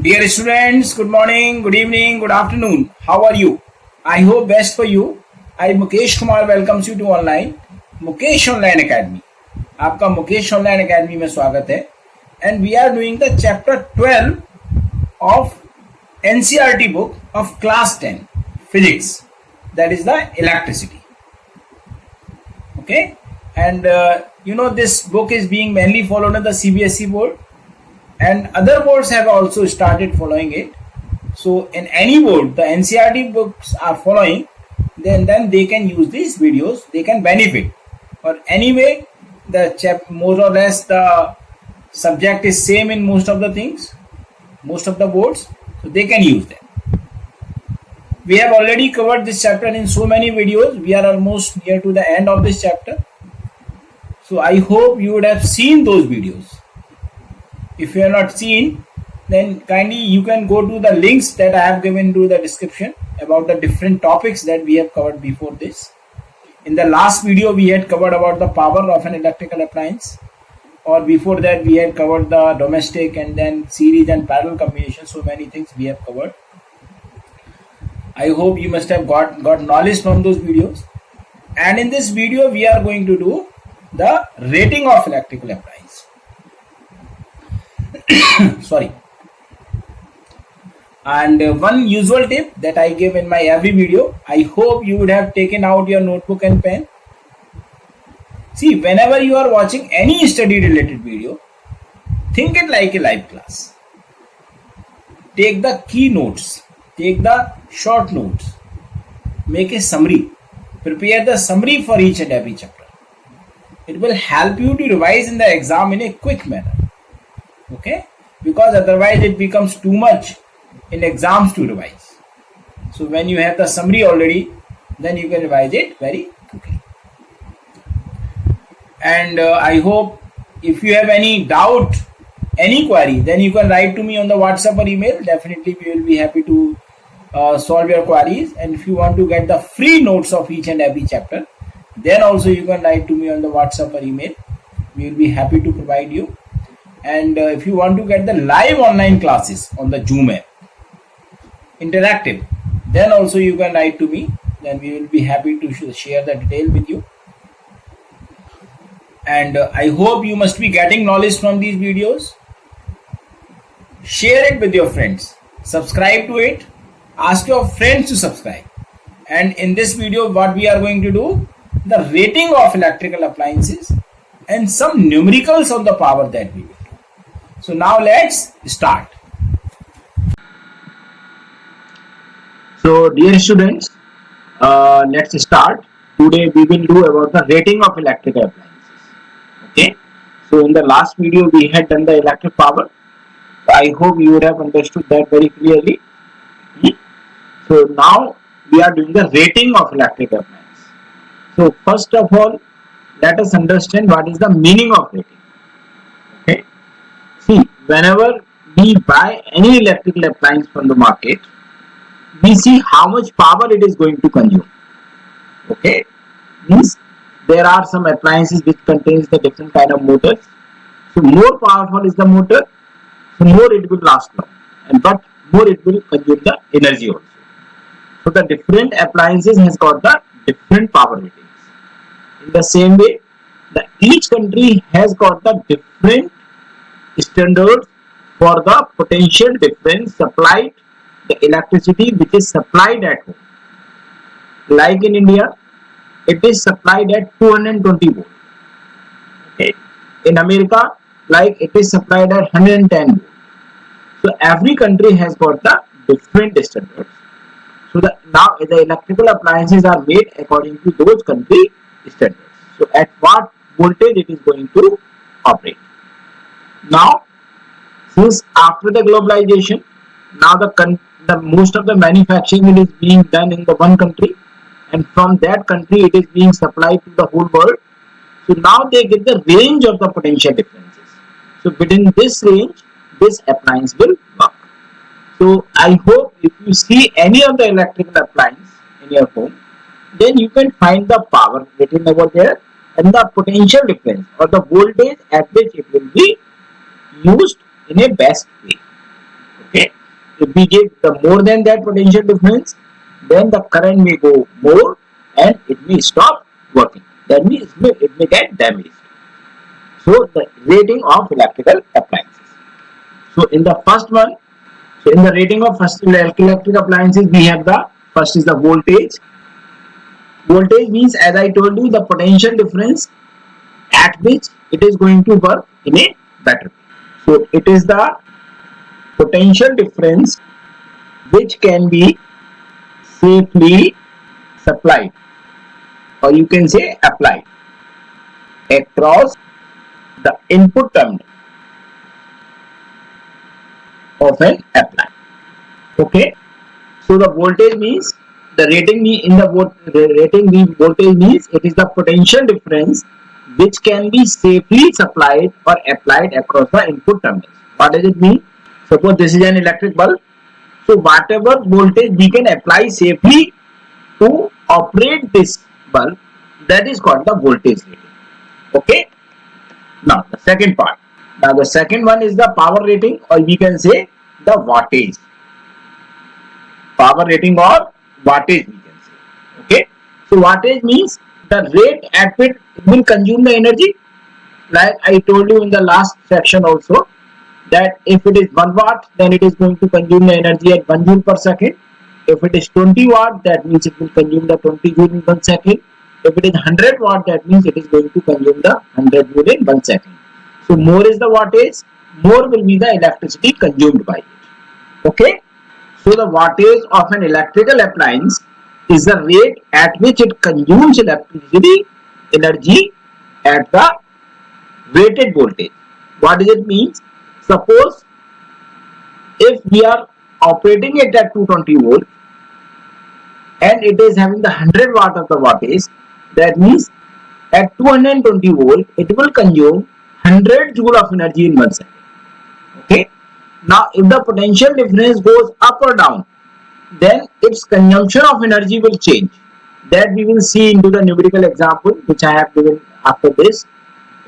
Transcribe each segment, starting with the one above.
Dear students, good morning, good evening, good afternoon. How are you? I hope best for you. I Mukesh Kumar welcomes you to online Mukesh Online Academy. आपका Mukesh online academy में स्वागत है. And we are doing the chapter 12 of NCERT book of class 10 physics, that is the electricity. Okay, and this book is being mainly followed on the CBSE board, and other boards have also started following it. So in any board the NCERT books are following, then they can use these videos, they can benefit. Or anyway, more or less the subject is same in most of the things, most of the boards, so they can use them. We have already covered this chapter in so many videos. We are almost near to the end of this chapter, so I hope you would have seen those videos. If you have not seen, then kindly you can go to the links that I have given to the description about the different topics that we have covered before this. In the last video we had covered about the power of an electrical appliance, or before that we had covered the domestic and then series and parallel combination. So many things we have covered. I hope you must have got knowledge from those videos. And in this video we are going to do the rating of electrical appliance. Sorry. And one usual tip that I give in my every video, I hope you would have taken out your notebook and pen. See, whenever you are watching any study related video, think it like a live class. Take the key notes, take the short notes, make a summary, prepare the summary for each and every chapter. It will help you to revise in the exam in a quick manner. Okay, because otherwise it becomes too much in exams to revise. So when you have the summary already, then you can revise it very quickly. And I hope if you have any doubt, any query, then you can write to me on the WhatsApp or email. Definitely we will be happy to solve your queries. And if you want to get the free notes of each and every chapter, then also you can write to me on the WhatsApp or email. We will be happy to provide you. And if you want to get the live online classes on the Zoom app, interactive, then also you can write to me. Then we will be happy to share the detail with you. And I hope you must be getting knowledge from these videos. Share it with your friends. Subscribe to it. Ask your friends to subscribe. And in this video, what we are going to do, the rating of electrical appliances and some numericals on the power that we will do. So now let's start. So dear students, let's start. Today we will do about the rating of electrical appliances. Okay. So in the last video we had done the electric power. I hope you would have understood that very clearly. So now we are doing the rating of electrical appliances. So first of all, let us understand what is the meaning of rating. Okay. See, whenever we buy any electrical appliance from the market, we see how much power it is going to consume. Okay, means there are some appliances which contains the different kind of motors. So more powerful is the motor, so more it will last long, and but more it will consume the energy also. So the different appliances has got the different power ratings. In the same way, each country has got the different standards for the potential difference supplied, the electricity which is supplied at home. Like in India, it is supplied at 220 volts. Okay. In America, like it is supplied at 110 volts. So every country has got the different standards. So now the electrical appliances are made according to those country standards. So at what voltage it is going to operate. Now, since after the globalization, now the most of the manufacturing is being done in the one country, and from that country it is being supplied to the whole world. So now they get the range of the potential differences. So within this range, this appliance will work. So I hope if you see any of the electrical appliance in your home, then you can find the power written over there and the potential difference or the voltage at which it will be used in a best way. Okay. If we give the more than that potential difference, then the current may go more and it may stop working. That means it may get damaged. So the rating of electrical appliances. So in the first one, so in the rating of first electric appliances, we have the first is the voltage. Voltage means, as I told you, the potential difference at which it is going to work in a battery. So it is the potential difference which can be safely supplied, or you can say applied, across the input terminal of an appliance. Okay. So the voltage means the rating in the rating voltage means it is the potential difference which can be safely supplied or applied across the input terminals. What does it mean? Suppose this is an electric bulb. So whatever voltage we can apply safely to operate this bulb, that is called the voltage rating. Okay. Now the second part. Now the second one is the power rating, or we can say the wattage. Power rating or wattage, we can say. Okay. So wattage means the rate at which it will consume the energy. Like I told you in the last section also, that if it is 1 watt, then it is going to consume the energy at 1 joule per second. If it is 20 watt, that means it will consume the 20 joule in 1 second. If it is 100 watt, that means it is going to consume the 100 joule in 1 second. So more is the wattage, more will be the electricity consumed by it. Okay. So the wattage of an electrical appliance is the rate at which it consumes electricity energy at the rated voltage. What does it mean? Suppose if we are operating it at 220 volt and it is having the 100 watt of the wattage, that means at 220 volt it will consume 100 joule of energy in 1 second. Okay. Now if the potential difference goes up or down, then its consumption of energy will change. That we will see into the numerical example which I have given after this.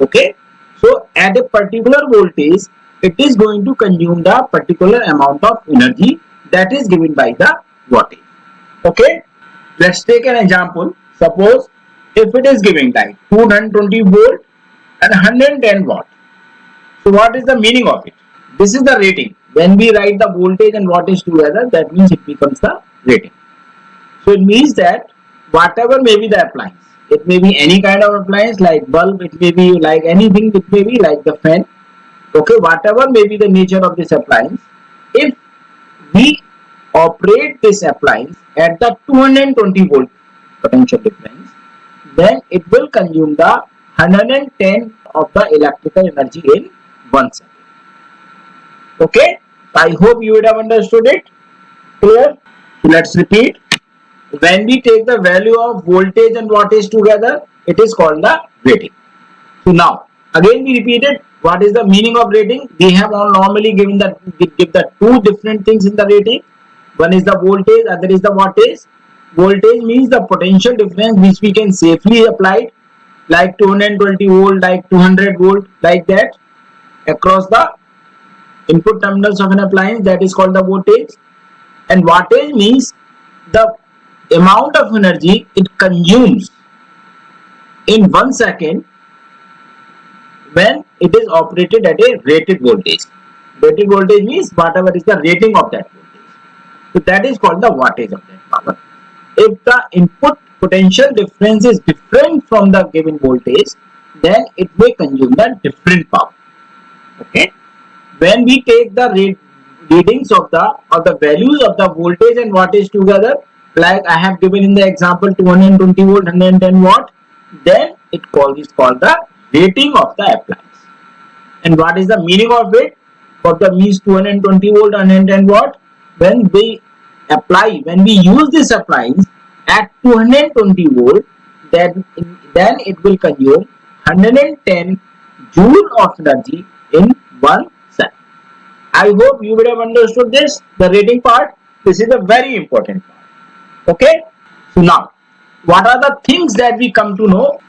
Okay. So at a particular voltage, it is going to consume the particular amount of energy that is given by the wattage. Okay. Let's take an example. Suppose if it is giving like 220 volt and 110 watt. So what is the meaning of it? This is the rating. When we write the voltage and wattage together, that means it becomes the rating. So it means that whatever may be the appliance, it may be any kind of appliance like bulb, it may be like anything, it may be like the fan. Okay, whatever may be the nature of this appliance, if we operate this appliance at the 220 volt potential difference, then it will consume the 110 of the electrical energy in 1 second. Okay, I hope you would have understood it. Clear? So let's repeat. When we take the value of voltage and wattage together, it is called the rating. So now, again we repeated what is the meaning of rating. We have all normally given that we give the two different things in the rating. One is the voltage, other is the wattage. Voltage means the potential difference which we can safely apply, like 220 volt, like 200 volt, like that, across the input terminals of an appliance. That is called the voltage. And wattage means the amount of energy it consumes in 1 second when it is operated at a rated voltage. Rated voltage means whatever is the rating of that voltage. So that is called the wattage of that power. If the input potential difference is different from the given voltage, then it may consume the different power. Okay. When we take the readings of the values of the voltage and wattage together, like I have given in the example 220 volt, 110 watt, then it is called the rating of the appliance. And what is the meaning of it? For the means 220 volt, 110 watt, when we use this appliance at 220 volt, then it will consume 110 joule of energy in 1 second. I hope you would have understood this, the rating part. This is a very important part. Okay. So now, what are the things that we come to know?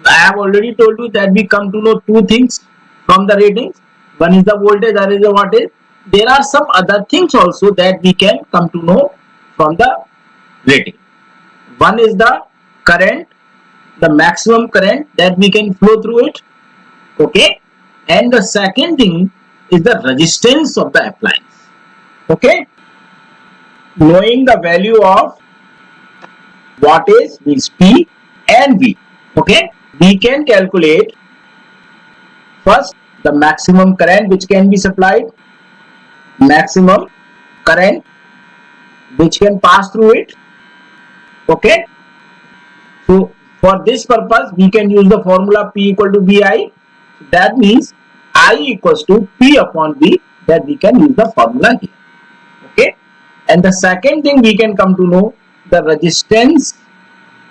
I have already told you that we come to know two things from the ratings. One is the voltage, other is the wattage. there are some other things also that we can come to know from the rating. One is the current, the maximum current that we can flow through it. Okay, and the second thing is the resistance of the appliance. Okay, knowing the value of wattage means P and V. Okay, we can calculate first the maximum current which can be supplied, maximum current which can pass through it. Okay, so for this purpose we can use the formula P equal to VI. That means I equals to P upon V, that we can use the formula here. Okay, and the second thing we can come to know the resistance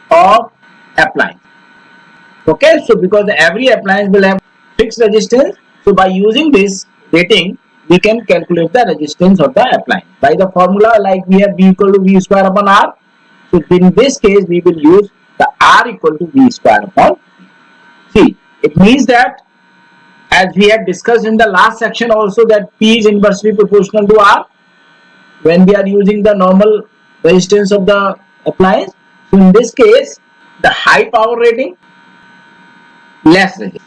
of appliance. Okay, so because every appliance will have fixed resistance, so by using this rating we can calculate the resistance of the appliance by the formula like we have V equal to V square upon R. So in this case we will use the R equal to V square upon C. It means that, as we had discussed in the last section also, that P is inversely proportional to R when we are using the normal resistance of the appliance. So in this case the high power rating, less resistance.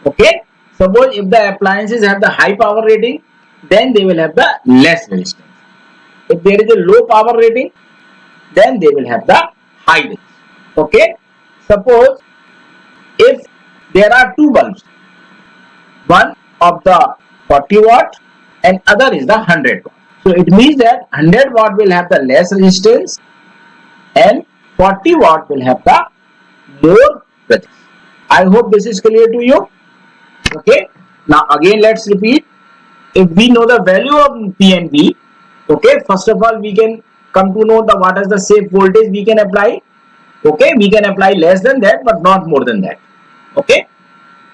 Okay, suppose if the appliances have the high power rating, then they will have the less resistance. If there is a low power rating, then they will have the high resistance. Okay, suppose if there are two bulbs, one of the 40 watt and other is the 100 watt. So it means that 100 watt will have the less resistance and 40 watt will have the more resistance. I hope this is clear to you. Okay, now again let's repeat. If we know the value of P and V, okay, first of all we can come to know the what is the safe voltage we can apply. Okay, we can apply less than that but not more than that. Okay,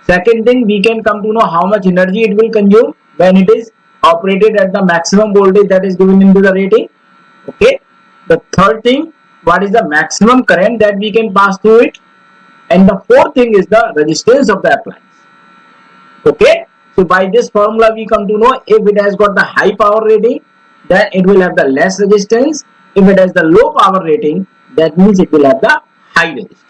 second thing, we can come to know how much energy it will consume when it is operated at the maximum voltage that is given into the rating. Okay, the third thing, what is the maximum current that we can pass through it, and the fourth thing is the resistance of the appliance. Okay, so by this formula we come to know if it has got the high power rating, then it will have the less resistance. If it has the low power rating, that means it will have the high resistance.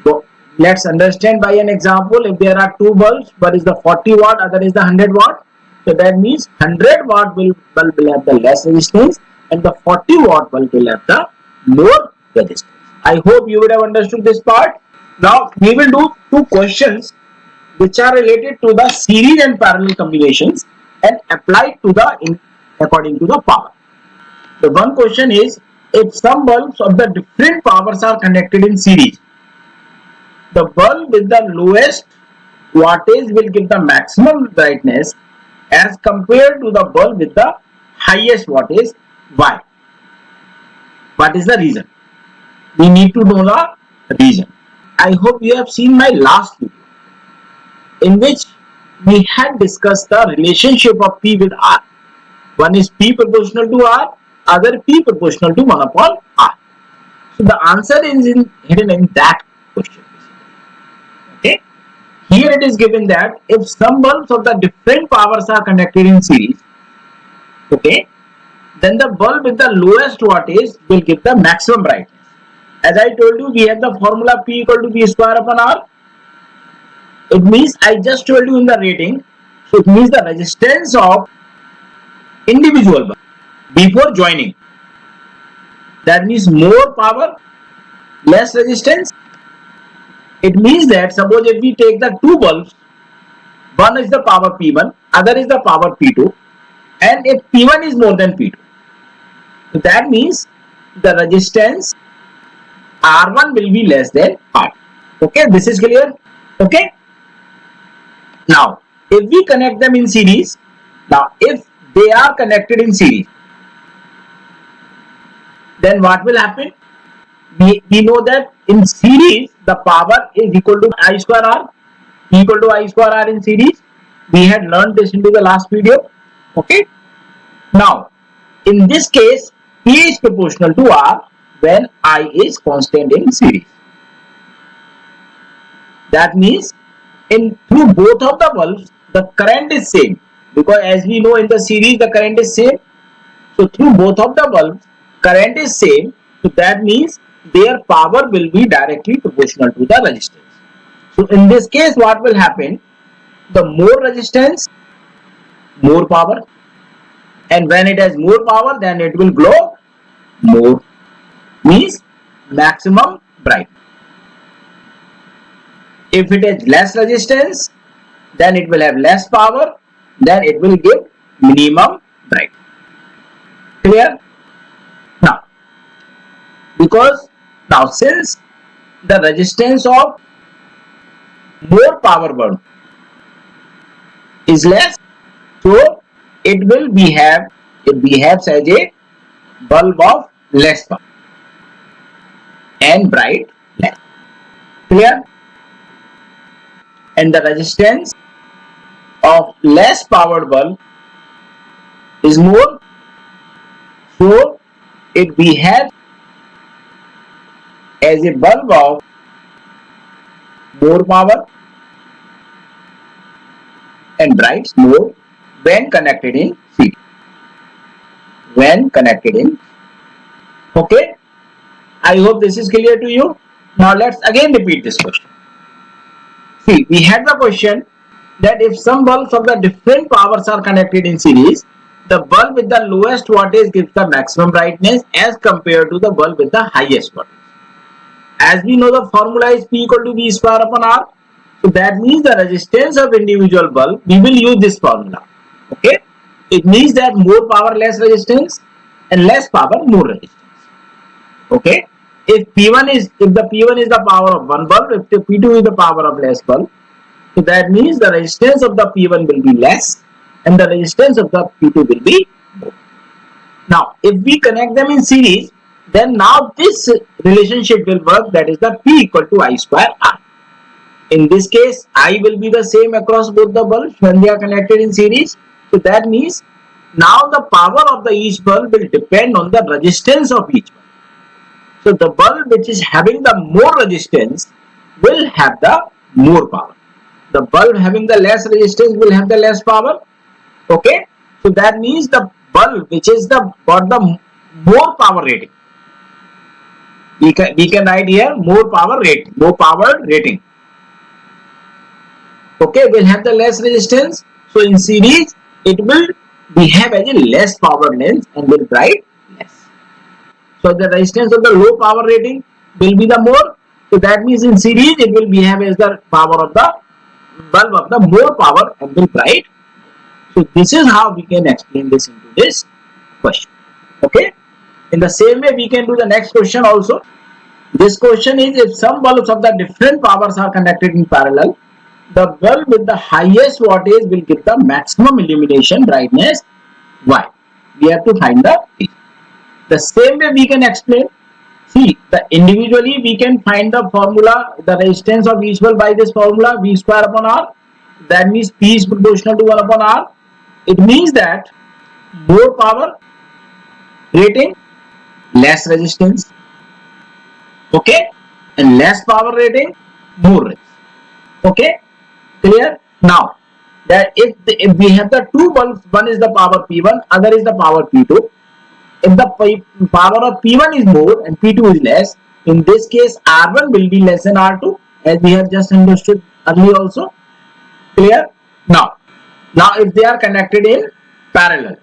So let's understand by an example. If there are two bulbs, one is the 40 watt, other is the 100 watt. So that means 100 watt bulb will have the less resistance and the 40 watt bulb will have the more resistance. I hope you would have understood this part. Now we will do two questions which are related to the series and parallel combinations and applied to the according to the power. The one question is, if some bulbs of the different powers are connected in series, the bulb with the lowest wattage will give the maximum brightness as compared to the bulb with the highest wattage. Why? What is the reason? We need to know the reason. I hope you have seen my last video in which we had discussed the relationship of P with R. One is P proportional to R, other P proportional to 1 upon R. So the answer is hidden in that question. Okay. Here it is given that if some bulbs of the different powers are connected in series, okay, then the bulb with the lowest wattage will give the maximum brightness. As I told you, we have the formula P equal to V square upon R. It means I just told you in the rating. So it means the resistance of individual bulb before joining. That means more power, less resistance. It means that suppose if we take the two bulbs, one is the power P1, other is the power P2, and if P1 is more than P2, so that means the resistance R1 will be less than R2. Okay, this is clear. Okay. Now, if we connect them in series, now if they are connected in series, then what will happen? We know that in series the power is equal to I square R, equal to I square R in series. We had learned this into the last video. Okay. Now, in this case, P is proportional to R when I is constant in series. That means through both of the bulbs, the current is same. because as we know in the series the current is same. So through both of the bulbs current is same, so that means their power will be directly proportional to the resistance. So in this case what will happen, the more resistance more power, and when it has more power then it will glow more, means maximum bright. If it has less resistance then it will have less power, then it will give minimum bright. Clear? Now because now since the resistance of more power bulb is less, so it behaves as a bulb of less power and bright less. Clear? And the resistance of less powered bulb is more, so it behaves as a bulb of more power and brights more when connected in series. When connected in, okay. I hope this is clear to you. Now let's again repeat this question. See, we had the question that if some bulbs of the different powers are connected in series, the bulb with the lowest wattage gives the maximum brightness as compared to the bulb with the highest wattage. As we know, the formula is P equal to V square upon R. So that means the resistance of individual bulb, we will use this formula. Okay. It means that more power, less resistance, and less power, more resistance. Okay. If the P1 is the power of one bulb, if the P2 is the power of less bulb, so that means the resistance of the P1 will be less and the resistance of the P2 will be more. Now, if we connect them in series, then now this relationship will work, that is the P equal to I square R. In this case, I will be the same across both the bulbs when they are connected in series. So that means now the power of the each bulb will depend on the resistance of each bulb. So the bulb which is having the more resistance will have the more power. The bulb having the less resistance will have the less power. Okay. So that means the bulb which is got the more power rating. We can write here more power rating. Okay, will have the less resistance. So in series it will behave as a less power lens and will bright less. So the resistance of the low power rating will be the more. So that means in series it will behave as the power of the bulb of the more power and will bright. So this is how we can explain this into this question. Okay. In the same way we can do the next question also. This question is, if some bulbs of the different powers are connected in parallel, the bulb with the highest wattage will give the maximum illumination brightness. Why? We have to find the same way we can explain. See, individually we can find the formula, the resistance of each bulb by this formula, V square upon R. That means P is proportional to 1 upon R. It means that more power rating, less resistance. Okay, and less power rating, more resistance. Okay, clear? Now that if we have the two bulbs, one is the power P1, other is the power P2. If the power of P1 is more and P2 is less, in this case R1 will be less than R2, as we have just understood earlier also. Clear? Now if they are connected in parallel,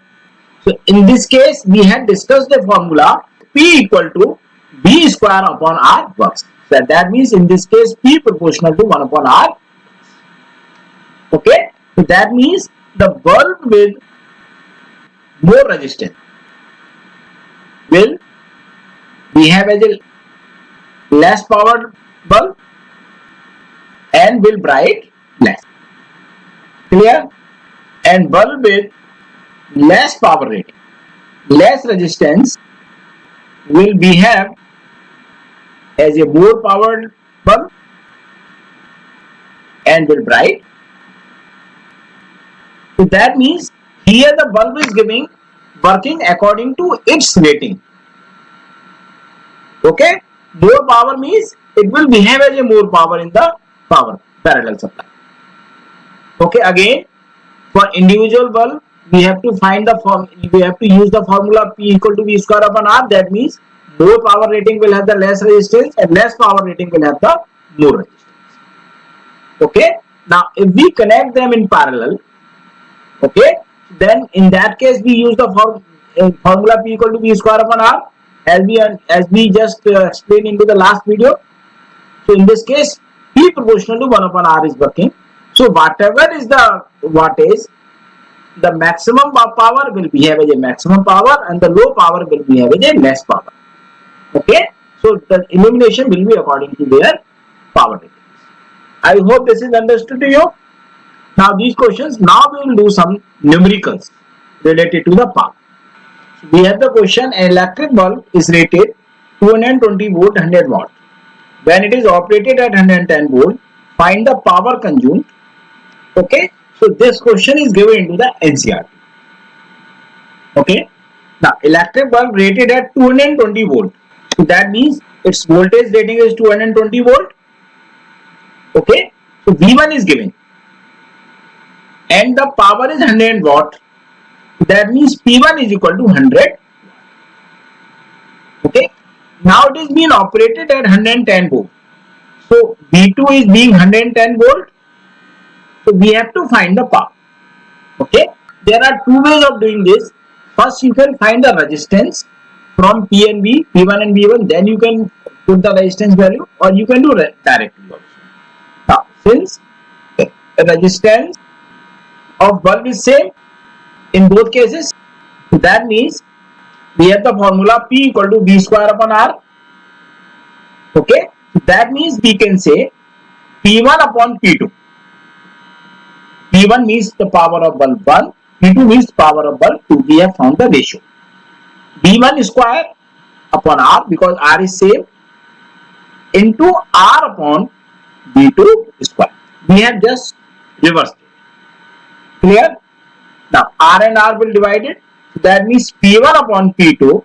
so in this case we had discussed the formula P equal to V square upon R works. So that means in this case P proportional to 1 upon R. Okay, so that means the bulb with more resistance will behave as a less powered bulb and will bright less. Clear? And bulb with less power rating, less resistance will behave as a more powered bulb and will bright. So that means here the bulb is working according to its rating. Okay, more power means it will behave as a more power in the power parallel supply. Okay, again For individual bulb, we have to find the form. We have to use the formula P equal to V square upon R. That means more power rating will have the less resistance, and less power rating will have the more resistance. Okay. Now, if we connect them in parallel, okay, then in that case we use the formula P equal to V square upon R, as we just explained into the last video. So in this case, P proportional to 1 upon R is working. So whatever is the wattage, the maximum power will behave as a maximum power, and the low power will behave as a less power. Okay, so the illumination will be according to their power ratings. I hope this is understood to you. Now these questions, now we will do some numericals related to the power. So we have the question: an electric bulb is rated 220 volt 100 watt. When it is operated at 110 volt, find the power consumed. Okay, so this question is given into the NCERT. Okay, now electric bulb rated at 220 volt. So that means its voltage rating is 220 volt. Okay, so V1 is given, and the power is 100 watt. That means P1 is equal to 100. Okay, now it is being operated at 110 volt. So V2 is being 110 volt. So we have to find the power. Okay, there are two ways of doing this. First, you can find the resistance from P and V, P1 and V1. Then you can put the resistance value, or you can do directly also. Now, since the resistance of bulb is same in both cases, that means we have the formula P equal to V square upon R. Okay, that means we can say P1 upon P2. P1 means the power of bulb 1, P2 means power of bulb 2. We have found the ratio. V1 square upon R, because R is same, into R upon V2 square. We have just reversed it. Clear? Now R and R will divide it. That means P1 upon P2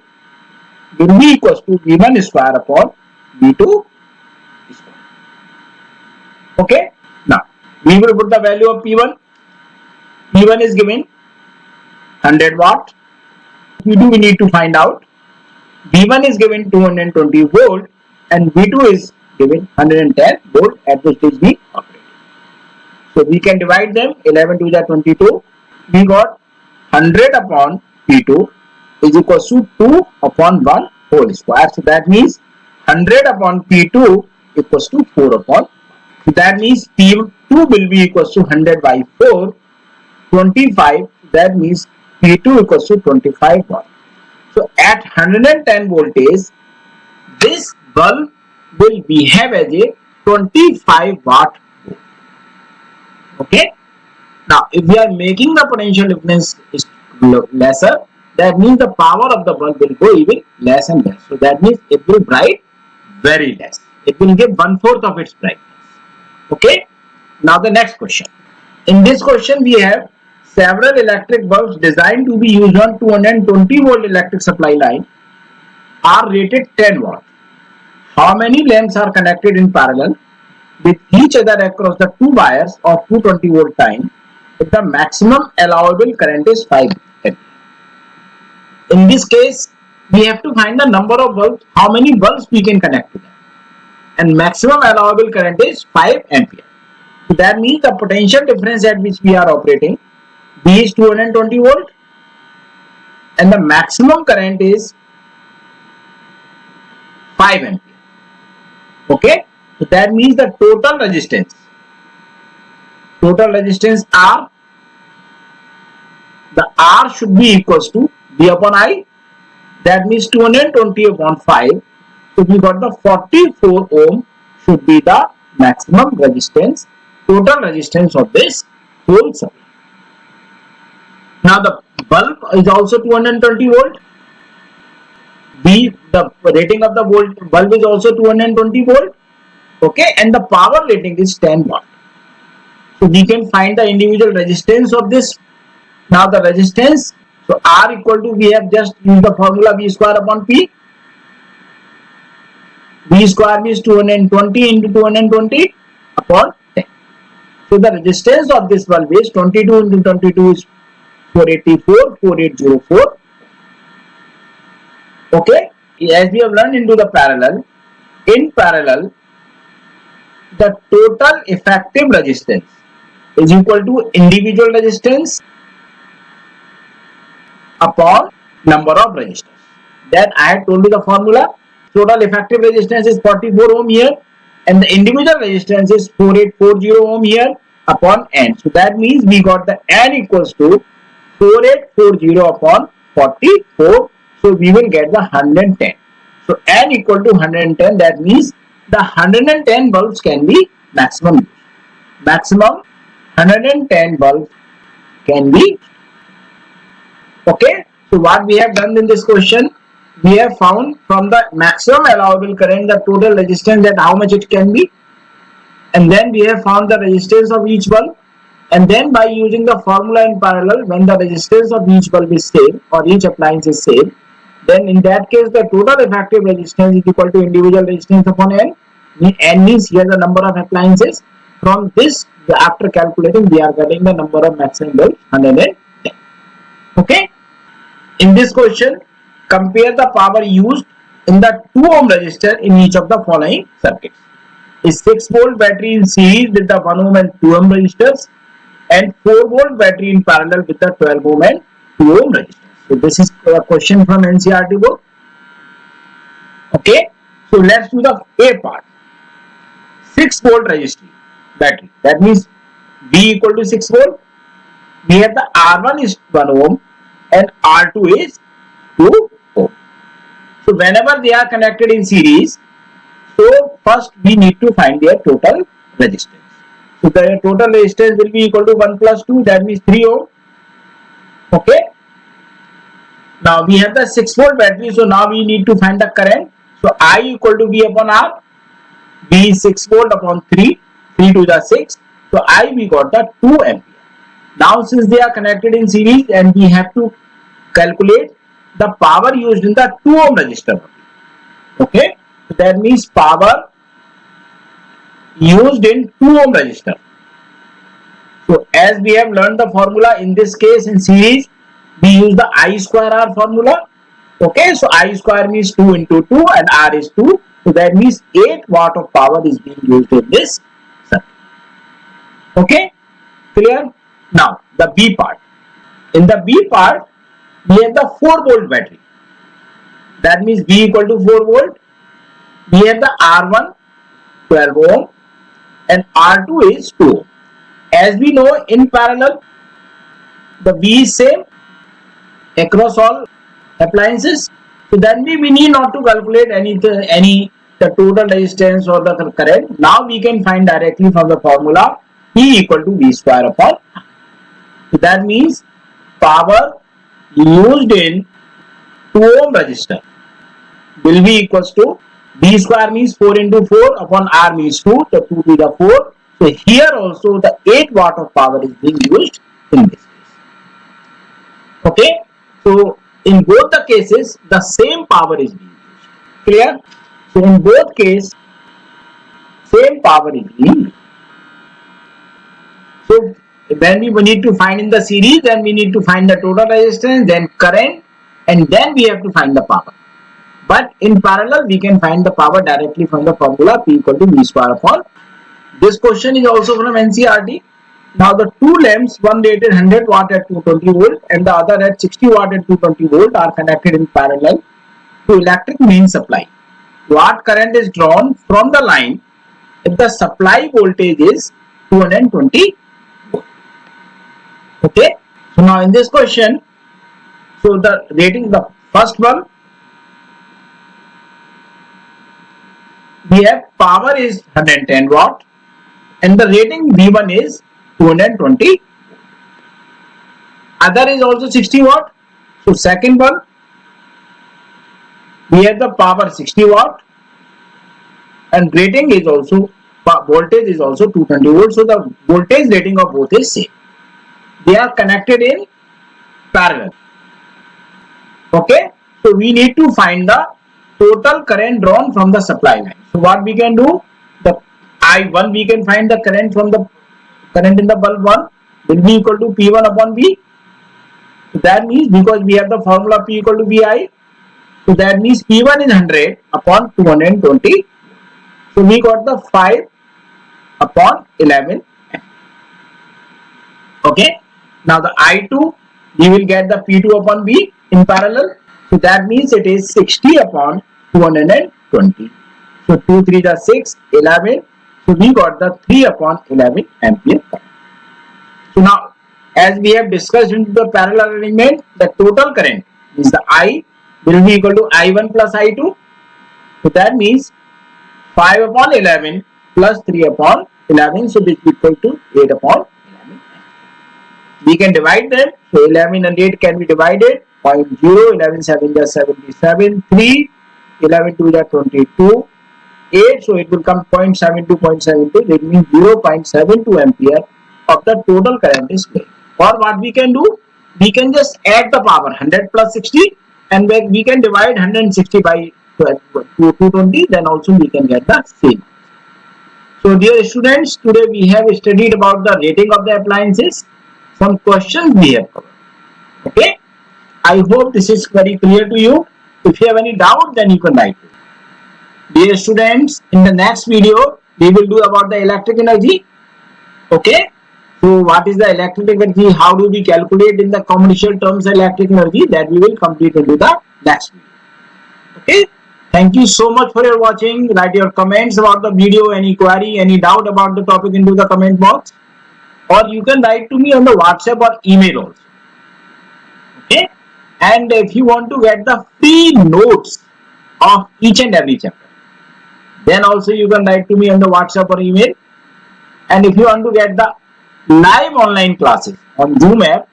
will be equals to V1 square upon V2 square. Okay? Now we will put the value of P1. P1 is given 100 watt. P2 we need to find out. V1 is given 220 volt and V2 is given 110 volt at which it is being operated. So we can divide them. 11 to the 22. We got 100 upon P2 is equals to 2 upon 1 whole square. So that means 100 upon P2 equals to 4 upon. So that means P2 will be equals to 100 by 4, 25. That means P2 equals to 25 watt. So at 110 voltage, this bulb will behave as a 25 watt bulb. Okay. Now, if we are making the potential difference is lesser, that means the power of the bulb will go even less and less. So that means it will bright very less. It will give 1/4 of its brightness. Okay. Now the next question. In this question, we have several electric bulbs designed to be used on 220 volt electric supply line are rated 10 watt. How many lamps are connected in parallel with each other across the two wires of 220 volt time if the maximum allowable current is 5 ampere? In this case, we have to find the number of bulbs, how many bulbs we can connect to them, and maximum allowable current is 5 ampere. So that means the potential difference at which we are operating, V is 220 volt and the maximum current is 5 ampere. Okay, so that means the total resistance R, the R should be equals to V upon I. That means 220 upon 5. So we got the 44 ohm should be the maximum resistance, total resistance of this whole supply. Now the bulb is also 220 volt. The rating of the bulb is also 220 volt. Okay, and the power rating is 10 watt. So we can find the individual resistance of this. Now the resistance, so R equal to, we have just used the formula V square upon P. V square means 220 into 220 upon 10. So the resistance of this bulb is 22 into 22 is 484, 4804. Okay, as we have learned into the parallel, in parallel, the total effective resistance is equal to individual resistance upon number of resistors. Then I had told you the formula. Total effective resistance is 44 ohm here, and the individual resistance is 4840 ohm here upon n. So that means we got the n equals to 4840 upon 44. So we will get the 110. So n equal to 110. That means the 110 bulbs can be maximum. Maximum 110 bulbs can be. Okay. So what we have done in this question, we have found from the maximum allowable current the total resistance, that how much it can be, and then we have found the resistance of each bulb, and then by using the formula in parallel, when the resistance of each bulb is same or each appliance is same, then in that case the total effective resistance is equal to individual resistance upon n. N means here the number of appliances. From this, after calculating, we are getting the number of maximum bulbs 110. Okay. In this question, compare the power used in the 2 ohm resistor in each of the following circuits. A 6 volt battery in series with the 1 ohm and 2 ohm resistors, and 4 volt battery in parallel with the 12 ohm and 2 ohm resistors. So this is a question from NCERT book. Okay. So let's do the A part. 6 volt resistor battery. That means V equal to 6 volt. We have the R1 is 1 ohm and R2 is 2 ohm. So whenever they are connected in series, so first we need to find their total resistance. So the total resistance will be equal to 1 plus 2, that means 3 ohm. Okay. Now we have the 6 volt battery, so now we need to find the current. So I equal to V upon R. V is 6 volt upon 3, 3 to the 6. So I we got the 2 ampere. Now since they are connected in series, and we have to calculate the power used in the 2 ohm resistor. Okay, so that means power used in 2 ohm resistor. So as we have learned the formula, in this case in series we use the I square R formula. Okay, so I square means 2 into 2 and R is 2. So that means 8 watt of power is being used in this circuit. Okay, clear? Now the B part. In the B part, we have the 4 volt battery. That means V equal to 4 volt. We have the R1 12 ohm and R2 is 2 ohm. As we know, in parallel the V is same across all appliances. So then we need not to calculate the total resistance or the current. Now we can find directly from the formula E equal to V square upon R. So that means power used in 2 ohm resistor will be equals to V square means 4 into 4 upon R means 2, so 2 to the 4. So here also the 8 watt of power is being used in this case. Okay, so in both the cases the same power is being used. Clear? So in both cases same power is being used. So when we need to find in the series, then we need to find the total resistance, then current, and then we have to find the power. But in parallel, we can find the power directly from the formula P equal to V square upon. This question is also from NCERT. Now the two lamps, one rated 100 watt at 220 volt and the other at 60 watt at 220 volt, are connected in parallel to electric main supply. Watt current is drawn from the line if the supply voltage is 220 volt. Okay. So now in this question, so the rating, the first one, we have power is 110 watt and the rating V1 is 220. Other is also 60 watt. So second one, we have the power 60 watt and rating is also, voltage is also 220 volt. So the voltage rating of both is same. They are connected in parallel. Okay. So we need to find the total current drawn from the supply line. So what we can do, the I1 we can find the current from the current in the bulb 1 will be equal to P1 upon V. So that means because we have the formula P equal to VI, so that means P1 is 100 upon 220. So we got the 5 upon 11. Okay. Now the I2, we will get the P2 upon V in parallel. So that means it is 60 upon 220. So 2 3 is 6, 11. So we got the 3 upon 11 ampere. So now, as we have discussed in the parallel arrangement, the total current is the I will be equal to I1 plus I2. So that means 5 upon 11 plus 3 upon 11. So this is equal to 8 upon 11. We can divide them. So 11 and 8 can be divided. 0.0, 11 7 is 77, 3, 11 2 is 22, 8. So it will come 0.72, 0.72. That means 0.72 ampere of the total current is flowing. Or what we can do? We can just add the power 100 plus 60 and we can divide 160 by 220. Then also we can get the same. So dear students, today we have studied about the rating of the appliances. Some questions we have covered. Okay. I hope this is very clear to you. If you have any doubt, then you can write. Dear students, in the next video, we will do about the electric energy. Okay. So what is the electric energy? How do we calculate in the commercial terms electric energy? That we will complete into the next video. Okay. Thank you so much for your watching. Write your comments about the video, any query, any doubt about the topic into the comment box. Or you can write to me on the WhatsApp or email also. Okay. And if you want to get the free notes of each and every chapter, then also you can write to me on the WhatsApp or email. And if you want to get the live online classes on Zoom app,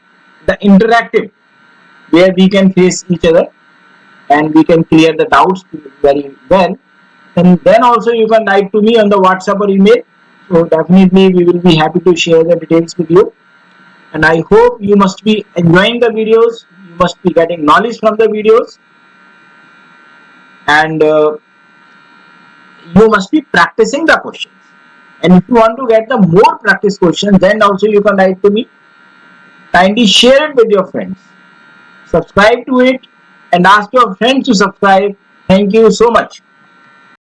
the interactive, where we can face each other and we can clear the doubts very well, and then also you can write to me on the WhatsApp or email. So definitely we will be happy to share the details with you. And I hope you must be enjoying the videos, you must be getting knowledge from the videos, and you must be practicing the questions. And if you want to get the more practice questions, then also you can write to me. Kindly share it with your friends. Subscribe to it and ask your friends to subscribe. Thank you so much.